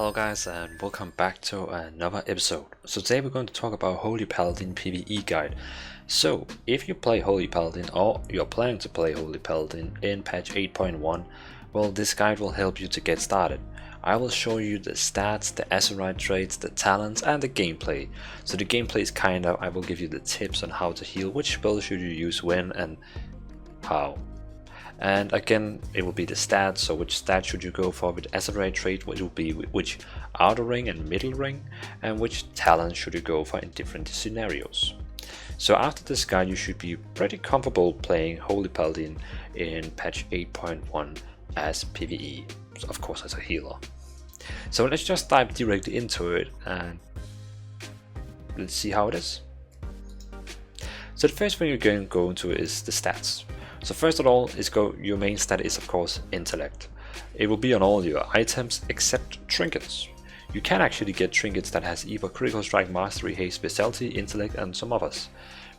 Hello guys and welcome back to another episode. So today we're going to talk about Holy Paladin PvE guide. So if you play Holy Paladin or you're planning to play Holy Paladin in patch 8.1, well, this guide will help you to get started. I will show you the stats, the Azeroth traits, the talents and the gameplay. So the gameplay is I will give you the tips on how to heal, which spell should you use when and how. And again, it will be the stats, so which stat should you go for with Azeroth trait, which will be which outer ring and middle ring, and which talent should you go for in different scenarios. So after this guide you should be pretty comfortable playing Holy Paladin in patch 8.1 as PvE, so of course as a healer. So let's just dive directly into it and let's see how it is. So the first thing you're going to go into is the stats. So first of all, your main stat is of course intellect. It will be on all your items except trinkets. You can actually get trinkets that has either critical strike, mastery, haste, specialty, intellect and some others.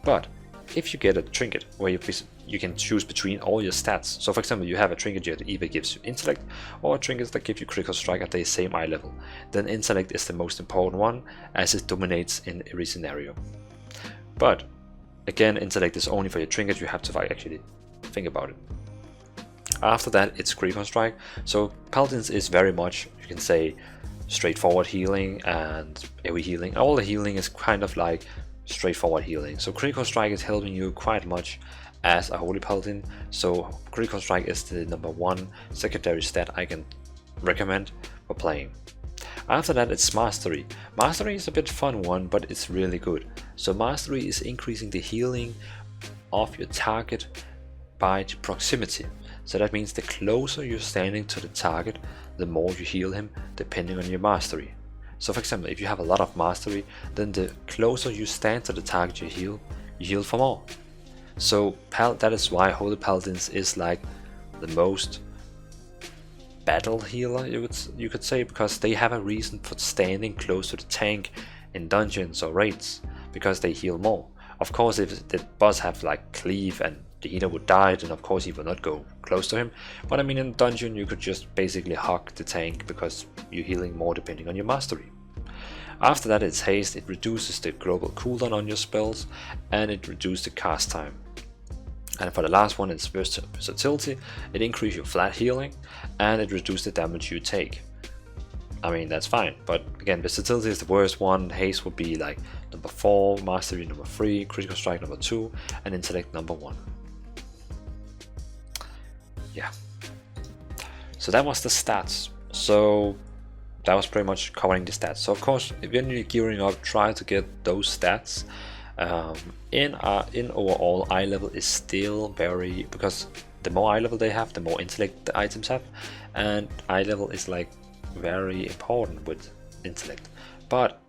But if you get a trinket where you can choose between all your stats. So for example, you have a trinket that either gives you intellect or trinkets that give you critical strike at the same eye level. Then intellect is the most important one as it dominates in every scenario. But again, intellect is only for your trinket, you have to actually think about it. After that it's critical strike. So Paladins is very much, you can say, straightforward healing and AoE healing. All the healing is kind of like straightforward healing. So critical strike is helping you quite much as a Holy Paladin. So critical strike is the #1 secondary stat I can recommend for playing. After that it's mastery. Mastery is a bit fun one, but it's really good. So mastery is increasing the healing of your target by proximity. So that means the closer you're standing to the target, the more you heal him depending on your mastery. So for example, if you have a lot of mastery, then the closer you stand to the target you heal for more. So that is why Holy Paladins is like the most battle healer, you could say, because they have a reason for standing close to the tank in dungeons or raids, because they heal more. Of course, if the boss have like cleave and the healer would die, then of course he will not go close to him. But I mean, in dungeon you could just basically hug the tank because you're healing more depending on your mastery. After that it's haste. It reduces the global cooldown on your spells and it reduces the cast time. And for the last one it's versatility. It increases your flat healing and it reduces the damage you take. I mean, that's fine, but again, versatility is the worst one. Haste would be like #4, mastery #3, critical strike #2 and intellect #1. Yeah, so that was the stats. So that was pretty much covering the stats. So of course, when you're gearing up, try to get those stats. In overall, eye level is still very, because the more eye level they have, the more intellect the items have, and eye level is like very important with intellect. But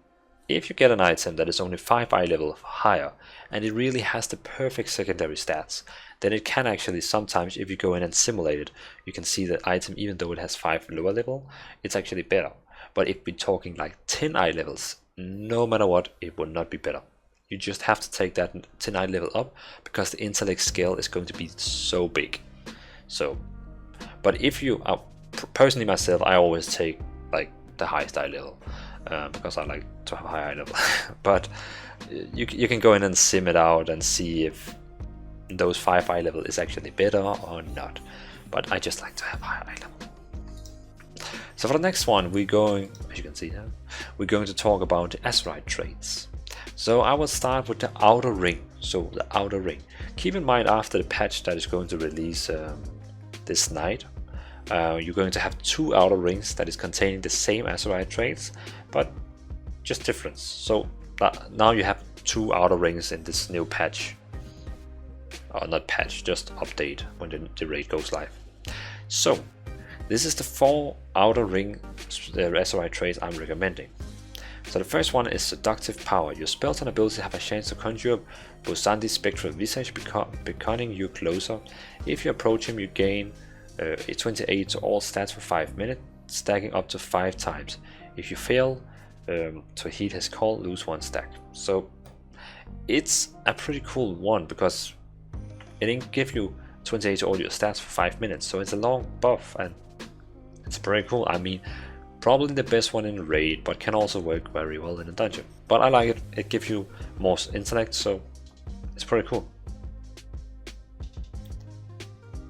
if you get an item that is only 5 eye level higher and it really has the perfect secondary stats, then it can actually sometimes, if you go in and simulate it, you can see the item, even though it has 5 lower level, it's actually better. But if we're talking like 10 eye levels, no matter what, it will not be better. You just have to take that 10 eye level up because the intellect scale is going to be so big. So, but if you are, personally myself, I always take like the highest eye level because I like to have a high eye level. But you can go in and sim it out and see if those 5 eye level is actually better or not. But I just like to have high eye level. So for the next one, we're going, as you can see now, we're going to talk about the Azeroth traits. So I will start with the outer ring. So the outer ring. Keep in mind, after the patch that is going to release this night, you're going to have 2 outer rings that is containing the same Azeroth traits, but just difference. So now you have 2 outer rings in this new patch. Not patch, just update when the raid goes live. So this is the 4 outer ring Azeroth traits I'm recommending. So the first one is Seductive Power. Your spells and abilities have a chance to conjure up Bosandi's spectral visage, beckoning you closer. If you approach him, you gain a 28 to all stats for 5 minutes, stacking up to 5 times. If you fail to heed his call, lose 1 stack. So it's a pretty cool one because it didn't give you 28 to all your stats for 5 minutes. So it's a long buff and it's pretty cool. I mean, Probably the best one in raid, but can also work very well in a dungeon. But I like it, it gives you more intellect, so it's pretty cool.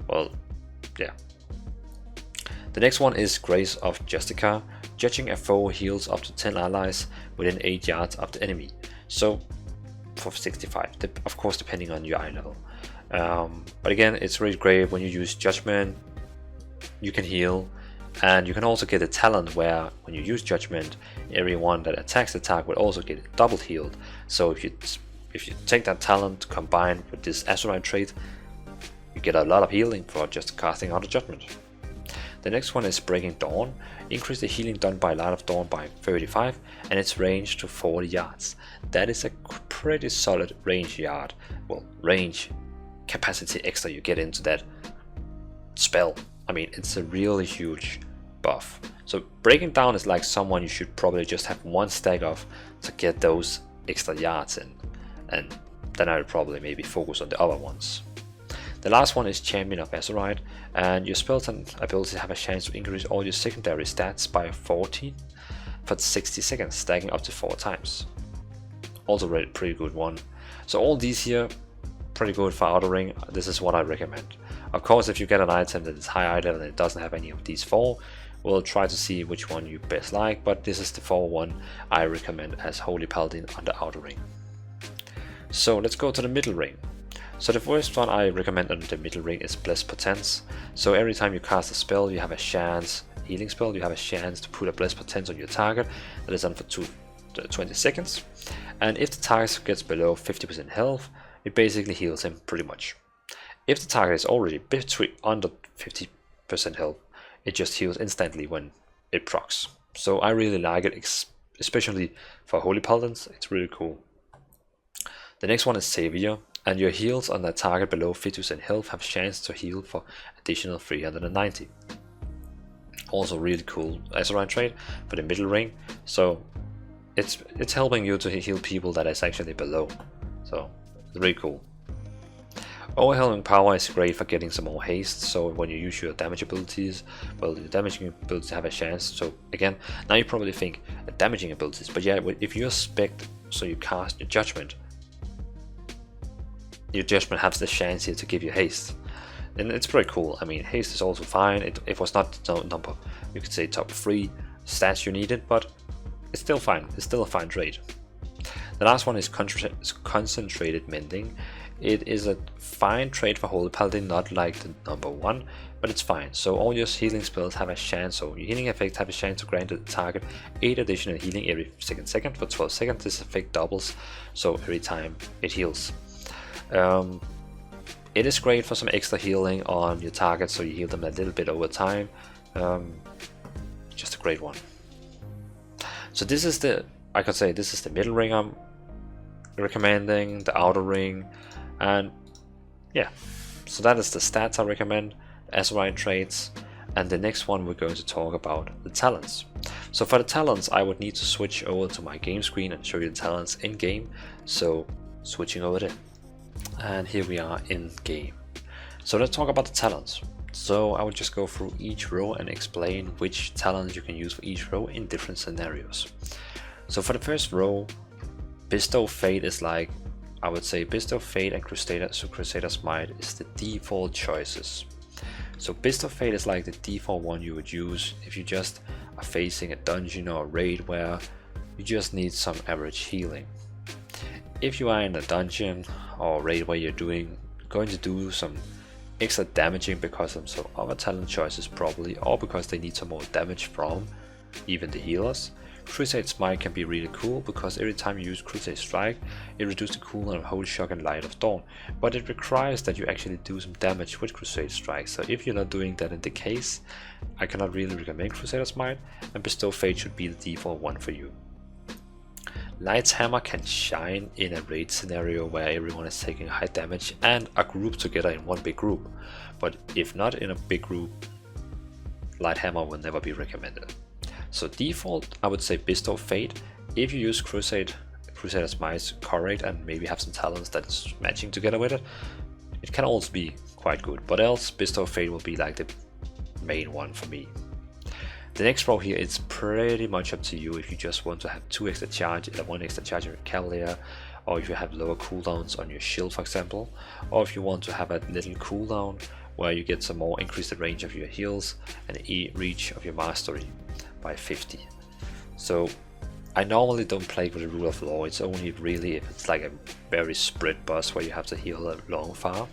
Well, yeah. The next one is Grace of Justicar. Judging a foe heals up to 10 allies within 8 yards of the enemy. So for 65, of course depending on your eye level. But again, it's really great when you use Judgment, you can heal. And you can also get a talent where when you use Judgment, everyone that attacks the target will also get double healed. So if you take that talent combined with this Azeroth trait, you get a lot of healing for just casting out a Judgment. The next one is Breaking Dawn. Increase the healing done by Light of Dawn by 35 and its range to 40 yards. That is a pretty solid range capacity extra you get into that spell. I mean, it's a really huge buff. So Breaking Down is like someone you should probably just have one stack of to get those extra yards in, and then I would probably maybe focus on the other ones. The last one is Champion of Azeroth, and your spells and abilities have a chance to increase all your secondary stats by 14 for 60 seconds, stacking up to 4 times. Also a pretty good one. So all these here, pretty good for Outer Ring. This is what I recommend. Of course, if you get an item that is high item and it doesn't have any of these 4, we'll try to see which one you best like, but this is the 4 one I recommend as Holy Paladin on the Outer Ring. So let's go to the Middle Ring. So the first one I recommend on the Middle Ring is Blessed Potence. So every time you cast a spell, you have a chance, healing spell, you have a chance to put a Blessed Potence on your target that is on for 20 seconds. And if the target gets below 50% health, it basically heals him pretty much. If the target is already under 50% health, it just heals instantly when it procs. So I really like it, especially for Holy Paladins, it's really cool. The next one is Savior, and your heals on that target below 50% health have chance to heal for additional 390. Also really cool Azeroth trait for the Middle Ring, so it's helping you to heal people that is actually below, so it's really cool. Overwhelming Power is great for getting some more haste, so when you use your damage abilities, well, the damaging abilities have a chance. So again, now you probably think damaging abilities, but yeah, if you're spec'd, so you cast your Judgment has the chance here to give you haste, and it's pretty cool. I mean, haste is also fine. It was not the number, you could say top 3 stats you needed, but it's still fine. It's still a fine trait. The last one is Concentrated Mending. It is a fine trait for Holy Paladin, not like the number 1, but it's fine. So all your healing spells have a chance, so your healing effects have a chance to grant the target 8 additional healing every second. For 12 seconds, this effect doubles, so every time it heals. It is great for some extra healing on your target, so you heal them a little bit over time. Just a great one. So this is the Middle Ring I'm recommending, the Outer Ring, and yeah, so that is the stats I recommend, Azeroth traits, and the next one we're going to talk about the talents. So for the talents, I would need to switch over to my game screen and show you the talents in game. So switching over there, and here we are in game. So let's talk about the talents. So I will just go through each row and explain which talents you can use for each row in different scenarios. So for the first row, Bestow Fate is like, I would say Bestow Fate and Crusader's Might is the default choices. So Bestow Fate is like the default one you would use if you just are facing a dungeon or a raid where you just need some average healing. If you are in a dungeon or raid where you're going to do some extra damaging because of some other talent choices probably, or because they need some more damage from even the healers, Crusade Smite can be really cool, because every time you use Crusade Strike, it reduces the cooldown of Holy Shock and Light of Dawn, but it requires that you actually do some damage with Crusade Strike. So if you're not doing that in the case, I cannot really recommend Crusader's Might, and Bestow Fate should be the default one for you. Light's Hammer can shine in a raid scenario where everyone is taking high damage and are grouped together in one big group, but if not in a big group, Light Hammer will never be recommended. So default, I would say Bestow Fate. If you use Crusader's Might correct and maybe have some talents that's matching together with it, it can also be quite good, but else Bestow Fate will be like the main one for me. The next row here, it's pretty much up to you if you just want to have 2 extra charge, 1 extra charge on your Cavalier, or if you have lower cooldowns on your shield, for example, or if you want to have a little cooldown where you get some more increased range of your heals and reach of your mastery by 50. So I normally don't play with the rule of law. It's only really if it's like a very spread boss where you have to heal a long far.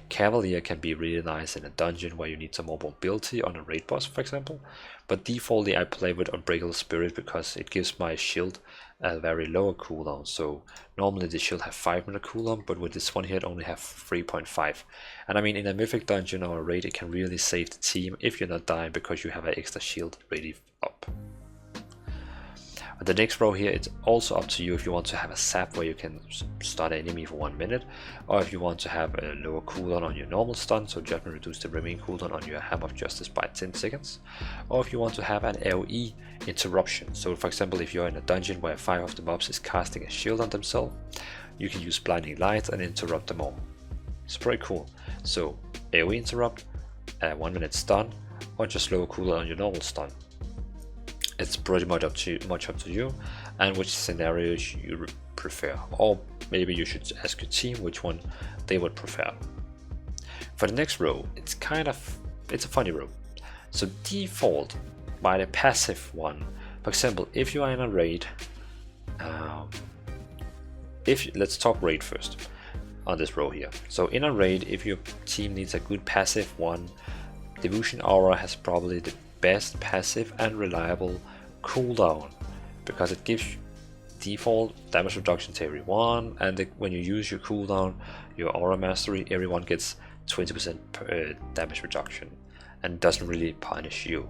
Cavalier can be really nice in a dungeon where you need some more mobility on a raid boss, for example, but defaultly I play with Unbreakable Spirit because it gives my shield a very lower cooldown. So normally the shield have 5 minute cooldown, but with this one here it only have 3.5. And I mean, in a mythic dungeon or a raid, it can really save the team if you're not dying because you have an extra shield ready up. The next row here, it's also up to you if you want to have a sap where you can stun an enemy for 1 minute, or if you want to have a lower cooldown on your normal stun, so Judgment reduce the remaining cooldown on your Hammer of Justice by 10 seconds, or if you want to have an AoE interruption. So for example, if you're in a dungeon where 5 of the mobs is casting a shield on themselves, you can use Blinding Light and interrupt them all. It's pretty cool. So AoE interrupt, 1 minute stun, or just lower cooldown on your normal stun. It's pretty much up to you and which scenarios you prefer, or maybe you should ask your team which one they would prefer. For the next row, it's a funny row. So default by the passive one, for example, if you are in a raid, let's talk raid first on this row here. So in a raid, if your team needs a good passive one, Devotion Aura has probably the best passive and reliable cooldown because it gives default damage reduction to everyone, and when you use your cooldown, your aura mastery, everyone gets 20% damage reduction and doesn't really punish you.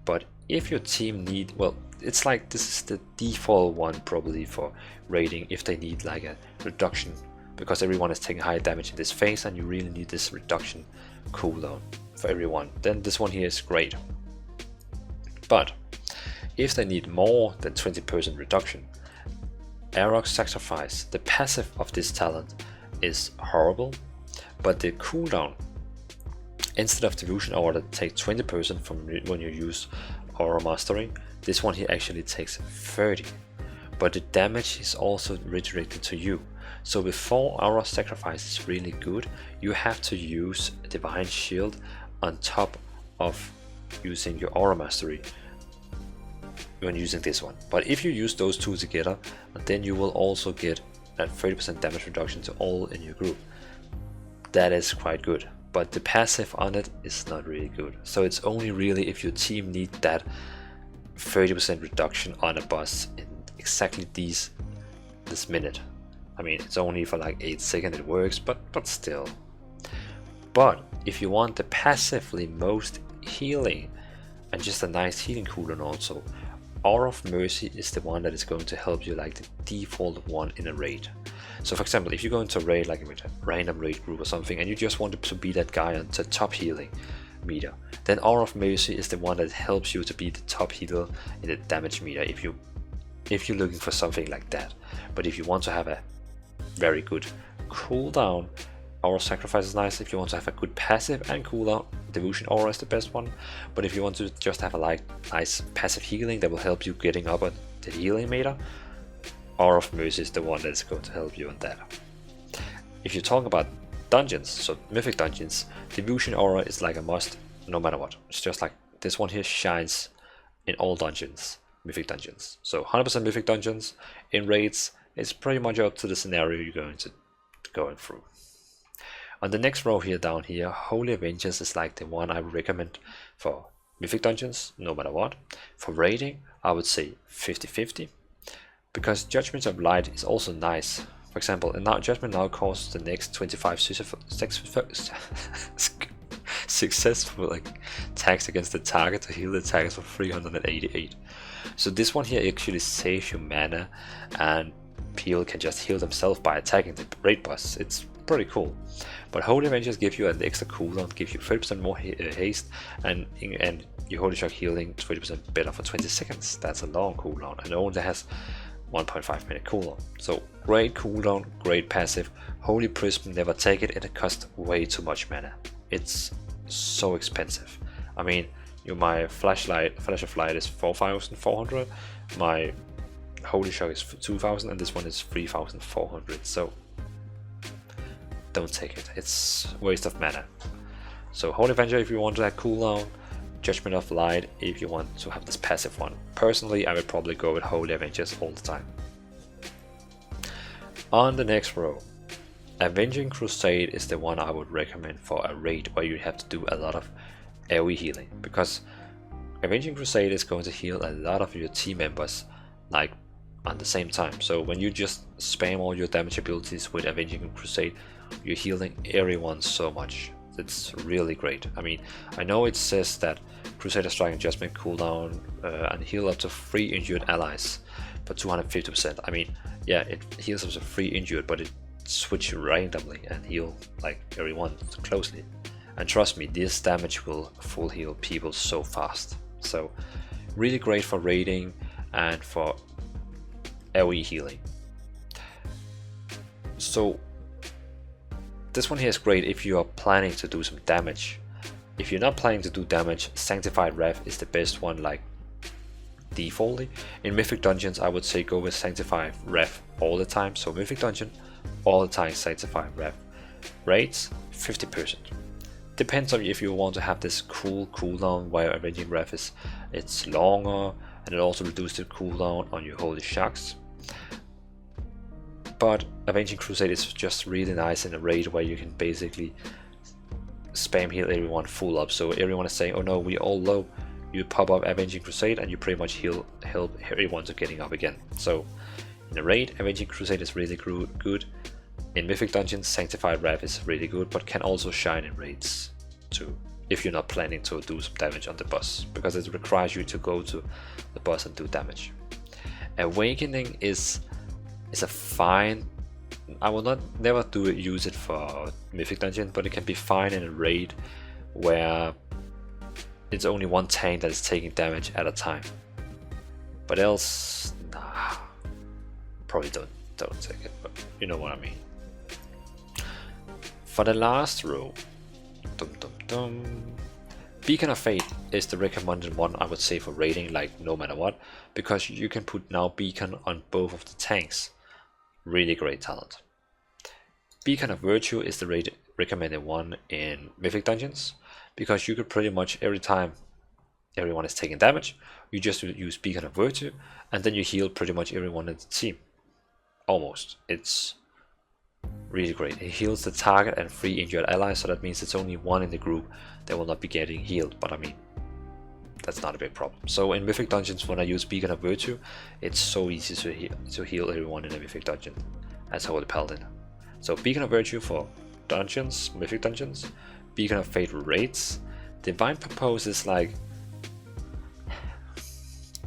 But if your team need, well, it's like this is the default one probably for raiding if they need like a reduction because everyone is taking high damage in this phase and you really need this reduction cooldown for everyone, then this one here is great. But if they need more than 20% reduction, Azeroth Sacrifice, the passive of this talent, is horrible, but the cooldown, instead of Devotion Aura that takes 20% from when you use Aura Mastery, this one here actually takes 30%, but the damage is also redirected to you. So before Aura Sacrifice is really good, you have to use Divine Shield on top of using your Aura Mastery when using this one. But if you use those two together, then you will also get that 30% damage reduction to all in your group. That is quite good, but the passive on it is not really good. So it's only really if your team need that 30% reduction on a boss in exactly this minute. I mean, it's only for like 8 seconds it works, but still. But if you want the passively most healing and just a nice healing cooldown also, Aura of Mercy is the one that is going to help you like the default one in a raid. So for example, if you go into a raid like with a random raid group or something and you just want to be that guy on the top healing meter, then Aura of Mercy is the one that helps you to be the top healer in the damage meter if you're looking for something like that. But if you want to have a very good cooldown, Aura Sacrifice is nice. If you want to have a good passive and cooldown, Devotion Aura is the best one. But if you want to just have a nice passive healing that will help you getting up on the healing meter, Aura of Mercy is the one that's going to help you on that. If you talk about dungeons, so mythic dungeons, Devotion Aura is like a must no matter what. It's just like this one here shines in all dungeons, mythic dungeons. So 100% mythic dungeons. In raids, it's pretty much up to the scenario you're going through. On the next row here down here, Holy Avengers is like the one I would recommend for mythic dungeons, no matter what. For raiding, I would say 50-50, because Judgment of Light is also nice. For example, and now Judgment now costs the next 25 successful attacks against the target to heal the target for 388. So this one here actually saves you mana, and people can just heal themselves by attacking the raid boss. It's pretty cool. But Holy Avengers give you an extra cooldown, give you 30% more haste, and your Holy Shock healing 20% better for 20 seconds. That's a long cooldown, and it only has 1.5 minute cooldown. So great cooldown, great passive. Holy Prism, never take it, and it costs way too much mana. It's so expensive. I mean, My flash of light is 4,400. My holy shock is 2,000, and this one is 3,400. So don't take it. It's waste of mana. So Holy Avenger if you want that cooldown, Judgment of Light if you want to have this passive one. Personally, I would probably go with Holy Avengers all the time. On the next row, Avenging Crusade is the one I would recommend for a raid where you have to do a lot of AoE healing, because Avenging Crusade is going to heal a lot of your team members like on the same time. So when you just spam all your damage abilities with Avenging Crusade, you're healing everyone so much. It's really great. I mean, I know it says that Crusader Strike and Judgment cooldown and heal up to 3 injured allies for 250%. I mean, yeah, it heals up to 3 injured, but it switches randomly and heal like everyone closely. And trust me, this damage will full heal people so fast. So really great for raiding and for AoE healing. So this one here is great if you are planning to do some damage. If you're not planning to do damage, Sanctified Wrath is the best one, like defaultly. In Mythic Dungeons I would say go with Sanctified Wrath all the time. So Mythic Dungeon, all the time Sanctified Wrath. Raids, 50%. Depends on if you want to have this cool cooldown where Avenging Wrath is, it's longer and it also reduces the cooldown on your holy shocks. But Avenging Crusade is just really nice in a raid where you can basically spam heal everyone full up. So everyone is saying, oh no, we all low, you pop up Avenging Crusade and you pretty much help everyone to getting up again. So in a raid, Avenging Crusade is really good. In Mythic Dungeons, Sanctified Wrath is really good, but can also shine in raids too, if you're not planning to do some damage on the boss, because it requires you to go to the boss and do damage. Awakening is a fine. I will never use it for Mythic Dungeon, but it can be fine in a raid where it's only one tank that is taking damage at a time. But else, nah, probably don't take it, but you know what I mean. For the last row, Beacon of Fate is the recommended one, I would say, for raiding, like no matter what, because you can put now Beacon on both of the tanks. Really great talent. Beacon of Virtue is the recommended one in Mythic Dungeons, because you could pretty much every time everyone is taking damage, you just use Beacon of Virtue and then you heal pretty much everyone in the team. Almost. It's really great. It heals the target and 3 injured allies, so that means it's only one in the group that will not be getting healed, but I mean, that's not a big problem. So in Mythic Dungeons, when I use Beacon of Virtue, it's so easy to heal everyone in a Mythic Dungeon as Holy Paladin. So Beacon of Virtue for dungeons, Mythic Dungeons, Beacon of Fate raids. Divine Purpose is like,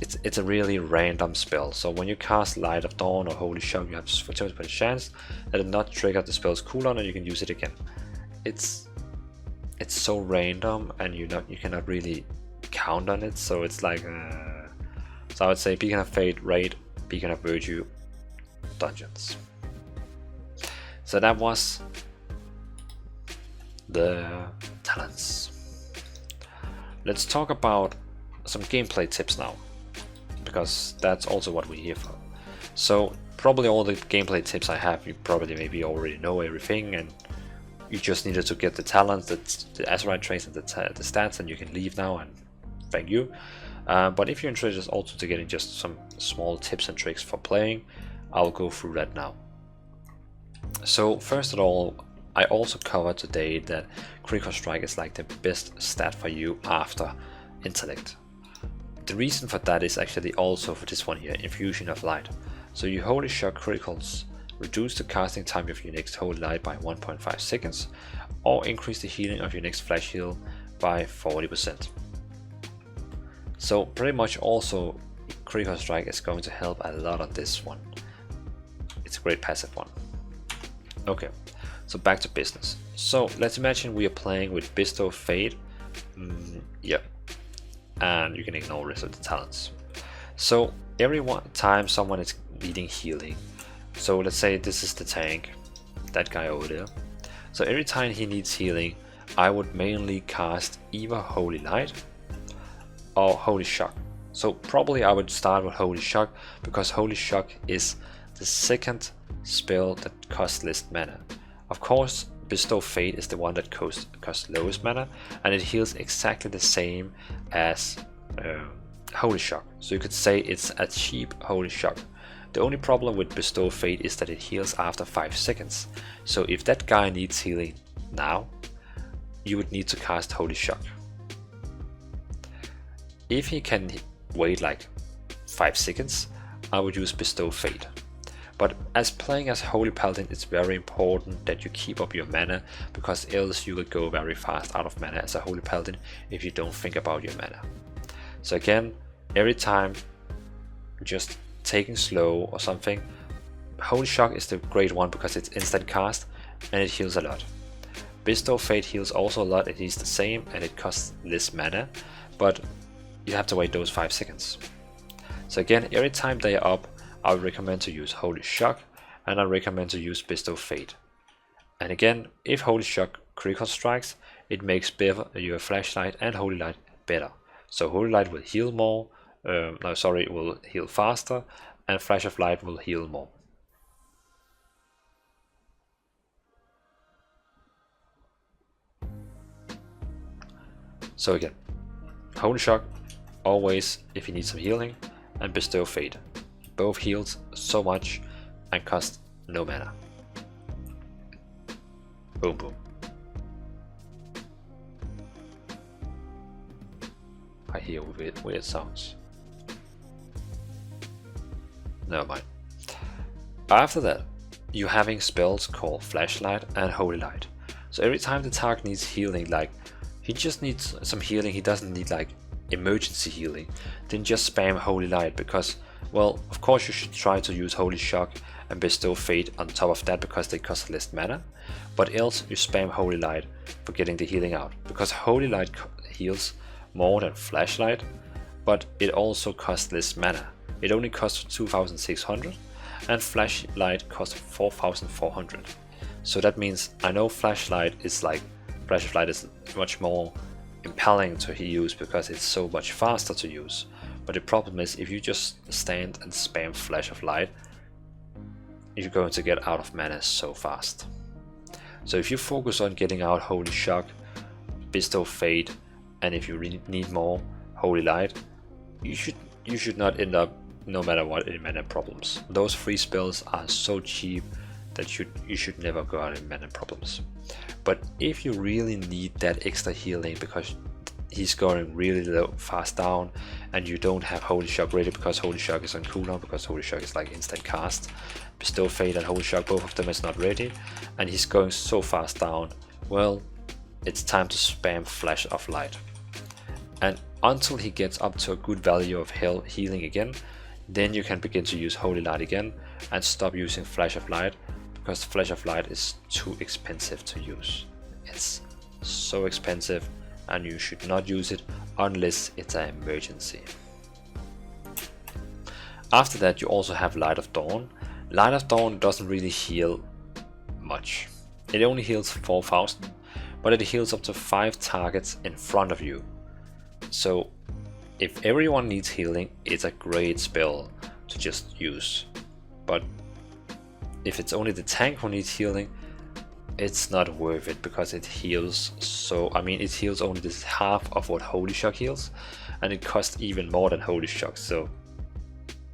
it's a really random spell. So when you cast Light of Dawn or Holy Shock, you have 20% chance that it not trigger the spell's cooldown and you can use it again. It's so random and you cannot really count on it. So it's like, so I would say Beacon of Fate raid, Beacon of Virtue dungeons. So that was the talents. Let's talk about some gameplay tips now, because that's also what we're here for. So probably all the gameplay tips I have, you probably maybe already know everything, and you just needed to get the talents, the Azeroth traits and the stats, and you can leave now, and thank you. But if you're interested also to getting just some small tips and tricks for playing, I'll go through that now. So first of all, I also covered today that Critical Strike is like the best stat for you after Intellect. The reason for that is actually also for this one here, Infusion of Light. So your Holy Shock criticals reduce the casting time of your next Holy Light by 1.5 seconds, or increase the healing of your next Flash Heal by 40%. So pretty much also Critical Strike is going to help a lot on this one. It's a great passive one. Okay, so back to business. So let's imagine we are playing with Bestow Fate. Yeah, and you can ignore the rest of the talents. So every time someone is needing healing, so let's say this is the tank, that guy over there. So every time he needs healing, I would mainly cast either Holy Light or Holy Shock. So probably I would start with Holy Shock, because Holy Shock is the second spell that costs less mana. Of course, Bestow Fate is the one that costs lowest mana, and it heals exactly the same as Holy Shock. So you could say it's a cheap Holy Shock. The only problem with Bestow Fate is that it heals after 5 seconds. So if that guy needs healing now, you would need to cast Holy Shock. If he can wait like 5 seconds, I would use Bestow Fate. But as playing as Holy Paladin, it's very important that you keep up your mana, because else you will go very fast out of mana as a Holy Paladin if you don't think about your mana. So again, every time just taking slow or something, Holy Shock is the great one because it's instant cast and it heals a lot. Bestow Fate heals also a lot, it is the same and it costs less mana, but you have to wait those 5 seconds. So again, every time they are up, I would recommend to use Holy Shock, and I recommend to use Bestow Fate. And again, if Holy Shock critical strikes, it makes both your Flashlight and Holy Light better. So Holy Light will heal more, will heal faster, and Flash of Light will heal more. So again, Holy Shock always if you need some healing, and Bestow Fate. Both heals so much and cost no mana. Boom boom. I hear weird sounds. Never mind. After that, you're having spells called Flashlight and Holy Light. So every time the target needs healing, like he just needs some healing, he doesn't need like emergency healing, then just spam Holy Light, because, well, of course you should try to use Holy Shock and Bestow Fate on top of that because they cost less mana, but else you spam Holy Light for getting the healing out, because Holy Light heals more than Flashlight, but it also costs less mana. It only costs 2600 and Flashlight costs 4400. So that means, I know Flashlight is Flash of Light is much more impelling to use because it's so much faster to use, but the problem is if you just stand and spam Flash of Light, you're going to get out of mana so fast. So if you focus on getting out Holy Shock, Bestow Fate, and if you really need more, Holy Light, you should not end up, no matter what, in mana problems. Those 3 spells are so cheap that you should never go out in mana problems. But if you really need that extra healing because he's going really low, fast down, and you don't have Holy Shock ready because Holy Shock is on cooldown, because Holy Shock is like instant cast, Bestow Fate and Holy Shock, both of them is not ready, and he's going so fast down, well, it's time to spam Flash of Light. And until he gets up to a good value of healing again, then you can begin to use Holy Light again and stop using Flash of Light, because Flash of Light is too expensive to use. It's so expensive and you should not use it unless it's an emergency. After that, you also have Light of Dawn. Light of Dawn doesn't really heal much. It only heals 4000, but it heals up to 5 targets in front of you. So if everyone needs healing, it's a great spell to just use. But if it's only the tank who needs healing, it's not worth it, because it heals it heals only this half of what Holy Shock heals, and it costs even more than Holy Shock. So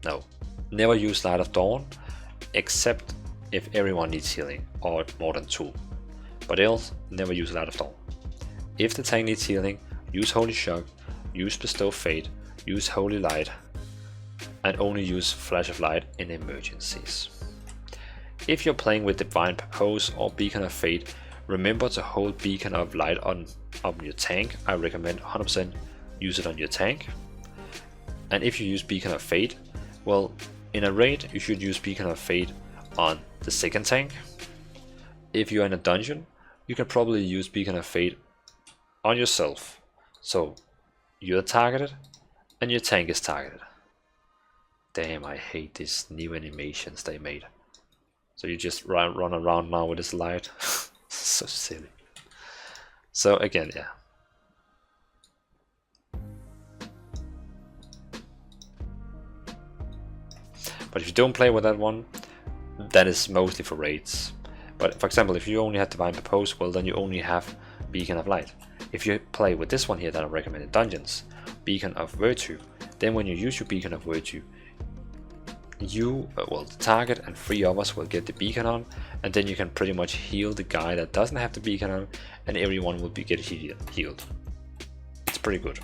no, never use Light of Dawn except if everyone needs healing or more than 2, but else never use Light of Dawn. If the tank needs healing, use Holy Shock, use Bestow Fate, use Holy Light, and only use Flash of Light in emergencies. If you're playing with Divine Purpose or Beacon of Fate, remember to hold Beacon of Light on your tank. I recommend 100% use it on your tank. And if you use Beacon of Fate, well, in a raid you should use Beacon of Fate on the second tank. If you're in a dungeon, you can probably use Beacon of Fate on yourself. So you're targeted and your tank is targeted. Damn, I hate these new animations they made. So you just run around now with this light. So silly. So again, yeah. But if you don't play with that one, that is mostly for raids. But for example, if you only have Divine Purpose, well then you only have Beacon of Light. If you play with this one here that I recommend in dungeons, Beacon of Virtue, then when you use your Beacon of Virtue, you, well, the target and 3 others will get the beacon on, and then you can pretty much heal the guy that doesn't have the beacon on, and everyone will be healed. It's pretty good.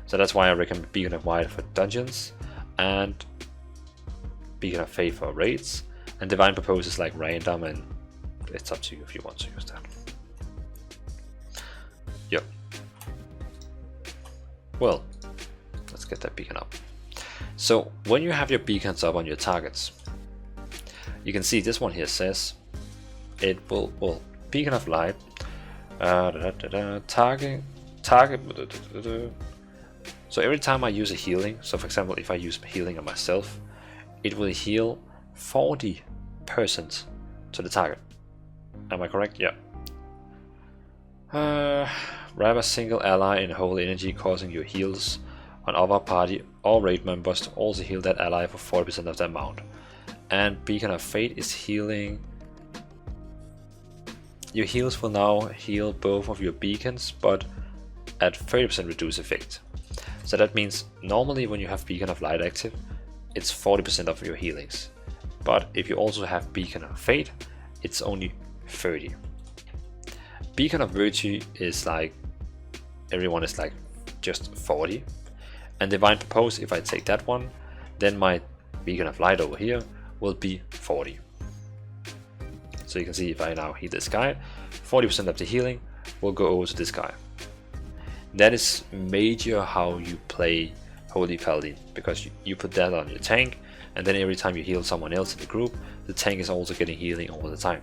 So that's why I recommend Beacon of Light for dungeons, and Beacon of Faith for raids, and Divine Purpose is like random, and it's up to you if you want to use that. Yep. Well, let's get that beacon up. So when you have your beacons up on your targets, you can see this one here says it will, well, Beacon of Light, target. So every time I use a healing, so for example if I use healing on myself, it will heal 40% to the target. Am I correct? Yeah. Grab a single ally in holy energy causing your heals on other party or raid members to also heal that ally for 40% of the amount. And Beacon of Fate is healing. Your heals will now heal both of your beacons, but at 30% reduced effect. So that means normally when you have Beacon of Light active, it's 40% of your healings. But if you also have Beacon of Fate, it's only 30. Beacon of Virtue is like, everyone is like just 40. And Divine Purpose, if I take that one, then my Beacon of Light over here will be 40. So you can see if I now heal this guy, 40% of the healing will go over to this guy. That is major how you play Holy Paladin, because you put that on your tank, and then every time you heal someone else in the group, the tank is also getting healing all the time.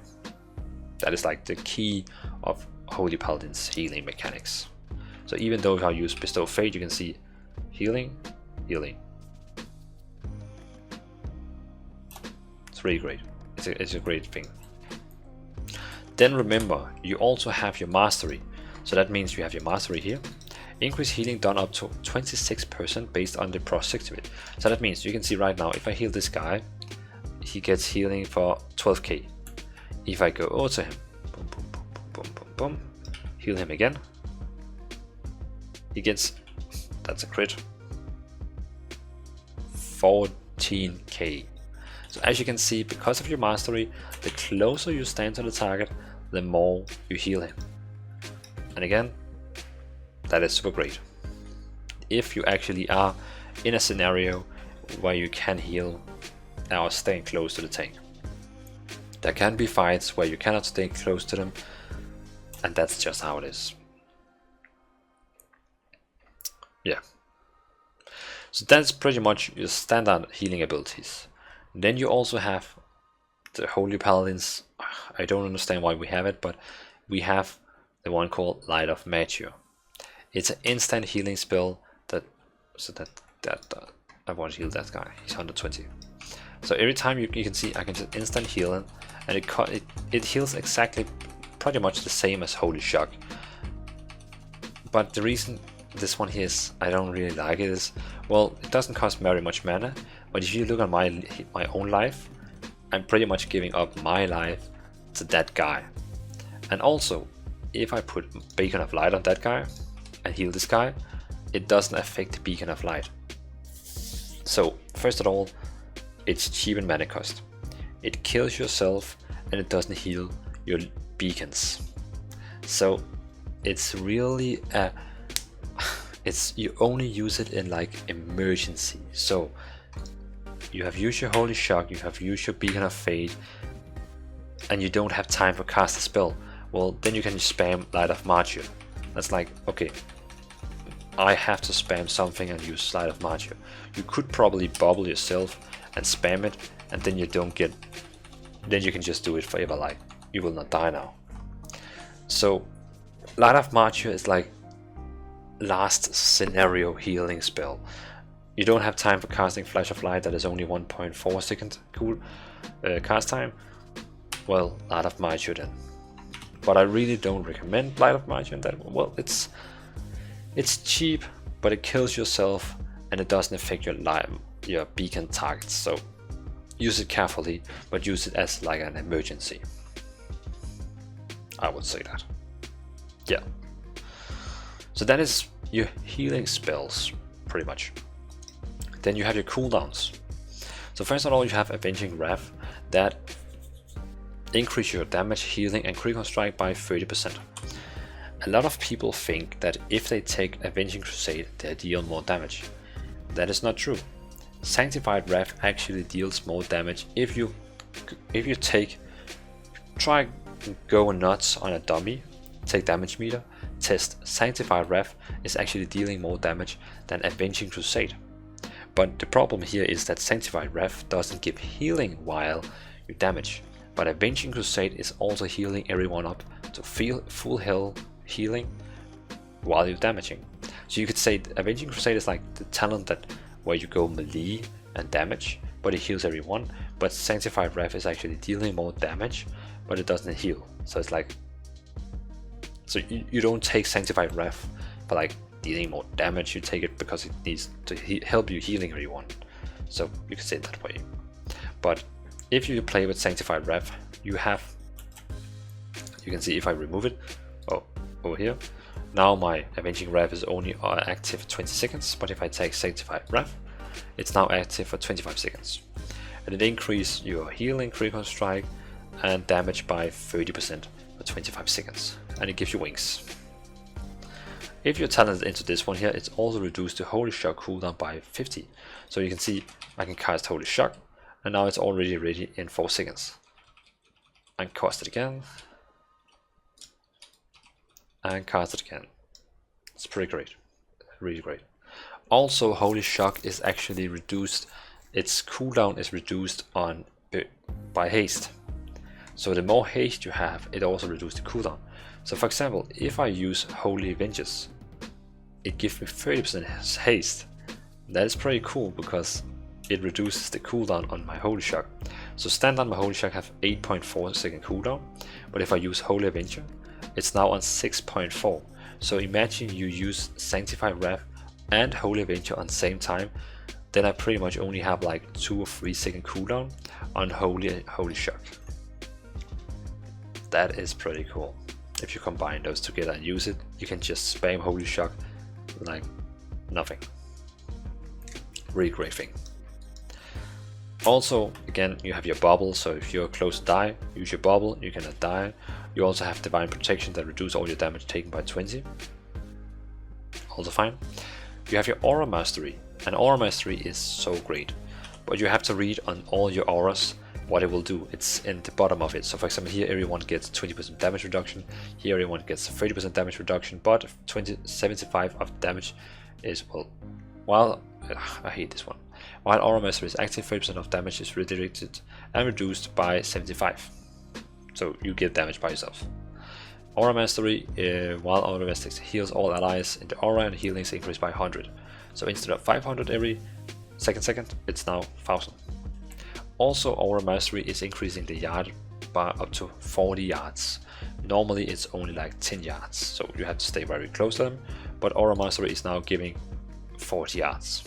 That is like the key of Holy Paladin's healing mechanics. So even though if I use Bestow Fate, you can see healing, healing. It's really great. It's a great thing. Then remember, you also have your mastery. So that means you have your mastery here. Increase healing done up to 26% based on the proximity. So that means you can see right now, if I heal this guy, he gets healing for 12k. If I go over to him, boom, boom, boom, boom, boom, boom, heal him again, he gets, that's a crit, 14k. So as you can see, because of your mastery, the closer you stand to the target, the more you heal him. And again, that is super great. If you actually are in a scenario where you can heal or stay close to the tank. There can be fights where you cannot stay close to them, and that's just how it is. Yeah. So that's pretty much your standard healing abilities. Then you also have the Holy Paladins. I don't understand why we have it, but we have the one called Light of Mature. It's an instant healing spell that I want to heal that guy. He's 120. So every time you can see, I can just instant heal him, and it heals exactly pretty much the same as Holy Shock. But the reason this one here is I don't really like it is, well, it doesn't cost very much mana, but if you look at my own life, I'm pretty much giving up my life to that guy. And also, if I put Beacon of Light on that guy and heal this guy, it doesn't affect the Beacon of Light. So first of all, it's cheap in mana cost. It kills yourself and it doesn't heal your beacons. So it's really you only use it in like emergency. So you have used your Holy Shock, you have used your Beacon of Fate, and you don't have time for cast a spell. Well, then you can spam Light of Mature. That's like, okay, I have to spam something and use Light of Mature. You could probably bubble yourself and spam it, and then you don't get, then you can just do it forever, like you will not die now. So Light of Mature is like last scenario healing spell. You don't have time for casting Flash of Light, that is only 1.4 second cool cast time. Well, Light of Mature then. But I really don't recommend Light of Mature in that. Well, it's cheap, but it kills yourself and it doesn't affect your beacon targets. So use it carefully, but use it as like an emergency. I would say that. Yeah. So that is your healing spells, pretty much. Then you have your cooldowns. So first of all, you have Avenging Wrath that increase your damage, healing, and critical strike by 30%. A lot of people think that if they take Avenging Crusade, they deal more damage. That is not true. Sanctified Wrath actually deals more damage if you try go nuts on a dummy, take damage meter, test Sanctified Wrath is actually dealing more damage than Avenging Crusade. But the problem here is that Sanctified Wrath doesn't give healing while you damage, but Avenging Crusade is also healing everyone up to feel full health healing while you're damaging. So you could say Avenging Crusade is like the talent that where you go melee and damage, but it heals everyone. But Sanctified Wrath is actually dealing more damage, but it doesn't heal. So it's like, so you don't take Sanctified Wrath for like dealing more damage, you take it because it needs to help you healing everyone. So you can say it that way. But if you play with Sanctified Wrath, you can see if I remove it, over here, now my Avenging Wrath is only active for 20 seconds, but if I take Sanctified Wrath, it's now active for 25 seconds. And it increases your healing, critical strike, and damage by 30% for 25 seconds. And it gives you wings. If you're talented into this one here, it's also reduced the Holy Shock cooldown by 50. So you can see I can cast Holy Shock, and now it's already ready in 4 seconds. And cast it again. And cast it again. It's pretty great. Really great. Also, Holy Shock is actually reduced. Its cooldown is reduced on by haste. So the more haste you have, it also reduces the cooldown. So for example, if I use Holy Vengeance, it gives me 30% haste. That is pretty cool because it reduces the cooldown on my Holy Shock. So standard my Holy Shock have 8.4 second cooldown, but if I use Holy Avenger, it's now on 6.4. So imagine you use Sanctified Wrath and Holy Avenger on the same time, then I pretty much only have like 2 or 3 second cooldown on Holy Shock. That is pretty cool. If you combine those together and use it, you can just spam Holy Shock like nothing. Really great thing. Also, again, you have your bubble, so if you're close to die, use your bubble, you cannot die. You also have Divine Protection that reduces all your damage taken by 20. Also fine. You have your Aura Mastery, and Aura Mastery is so great, but you have to read on all your auras what it will do. It's in the bottom of it. So for example, here everyone gets 20% damage reduction, here everyone gets 30% damage reduction, but 75 of damage is, well, while I hate this one. While Aura Mastery is active, 30% of damage is redirected and reduced by 75. So you get damage by yourself. Aura Mastery, while Aura Mastery heals all allies in the aura, and healing is increased by 100. So instead of 500 every second, it's now 1000. Also, Aura Mastery is increasing the yard by up to 40 yards. Normally it's only like 10 yards, so you have to stay very close to them, but Aura Mastery is now giving 40 yards.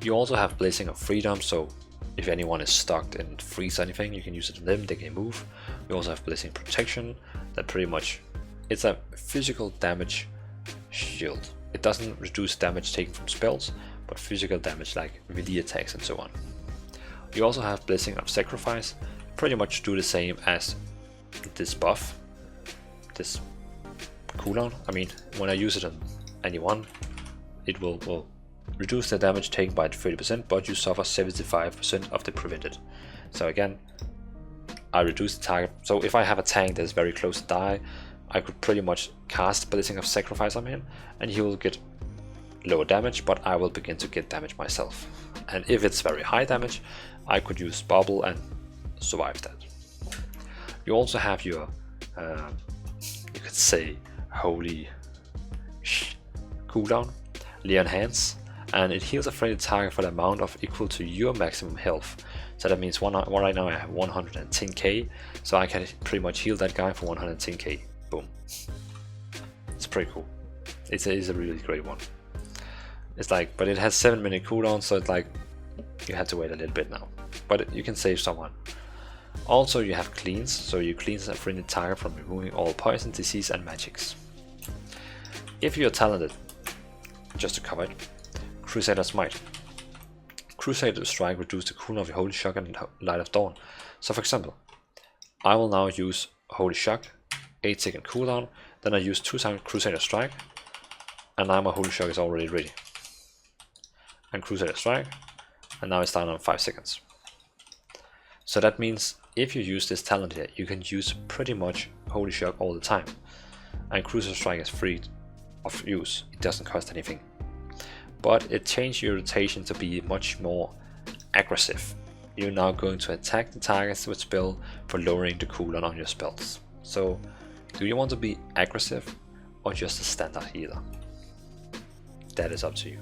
You also have Blessing of Freedom, so if anyone is stuck and freeze anything, you can use it on them, they can move. We also have Blessing Protection, that pretty much, it's a physical damage shield. It doesn't reduce damage taken from spells, but physical damage like melee attacks and so on. You also have Blessing of Sacrifice, pretty much do the same as this buff, this cooldown. I mean, when I use it on anyone, it will reduce the damage taken by 30%, but you suffer 75% of the prevented. So again, I reduce the target. So if I have a tank that is very close to die, I could pretty much cast Blessing of Sacrifice on him, and he will get lower damage, but I will begin to get damage myself. And if it's very high damage, I could use Bubble and survive that. You also have your, you could say, Holy cooldown, Lay on Hands, and it heals a friendly target for the amount of equal to your maximum health. So that means right now I have 110k, so I can pretty much heal that guy for 110k. Boom. It's pretty cool. It's a really great one. It's like, but it has 7-minute cooldown, so it's like you have to wait a little bit now, but you can save someone. Also, you have cleanse, so you cleanse a friendly target from removing all poison, disease and magics. If you are talented, just to cover it, Crusader's Might. Crusader's Strike reduces the cooldown of your Holy Shock and Light of Dawn. So for example, I will now use Holy Shock, 8-second cooldown, then I use 2 times Crusader Strike, and now my Holy Shock is already ready. And Crusader Strike, and now it's down on 5 seconds. So that means if you use this talent here, you can use pretty much Holy Shock all the time. And Crusader Strike is free of use, it doesn't cost anything. But it changed your rotation to be much more aggressive. You're now going to attack the targets with spell for lowering the cooldown on your spells. So, do you want to be aggressive or just a standard healer? That is up to you.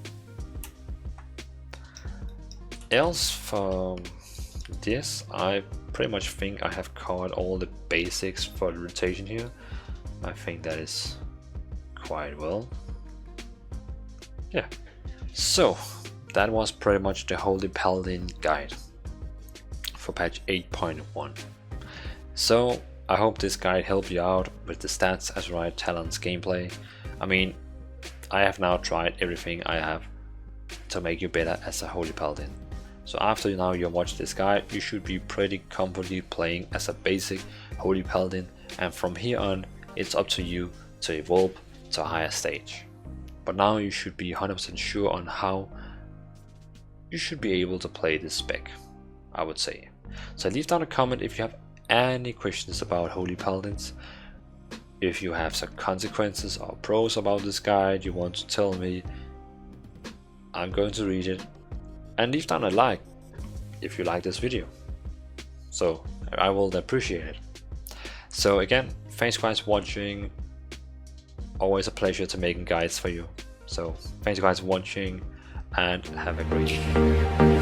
Else from this, I pretty much think I have covered all the basics for the rotation here. I think that is quite well. Yeah. So, that was pretty much the Holy Paladin guide for patch 8.1. So, I hope this guide helped you out with the stats, Azeroth, talents, gameplay. I mean, I have now tried everything I have to make you better as a Holy Paladin. So after now you watch this guide, you should be pretty comfortably playing as a basic Holy Paladin, and from here on it's up to you to evolve to a higher stage. But now you should be 100% sure on how you should be able to play this spec, I would say. So leave down a comment if you have any questions about Holy Paladins. If you have some consequences or pros about this guide you want to tell me, I'm going to read it. And leave down a like if you like this video. So I will appreciate it. So again, thanks guys for watching. Always a pleasure to making guides for you. So thanks guys for watching and have a great day.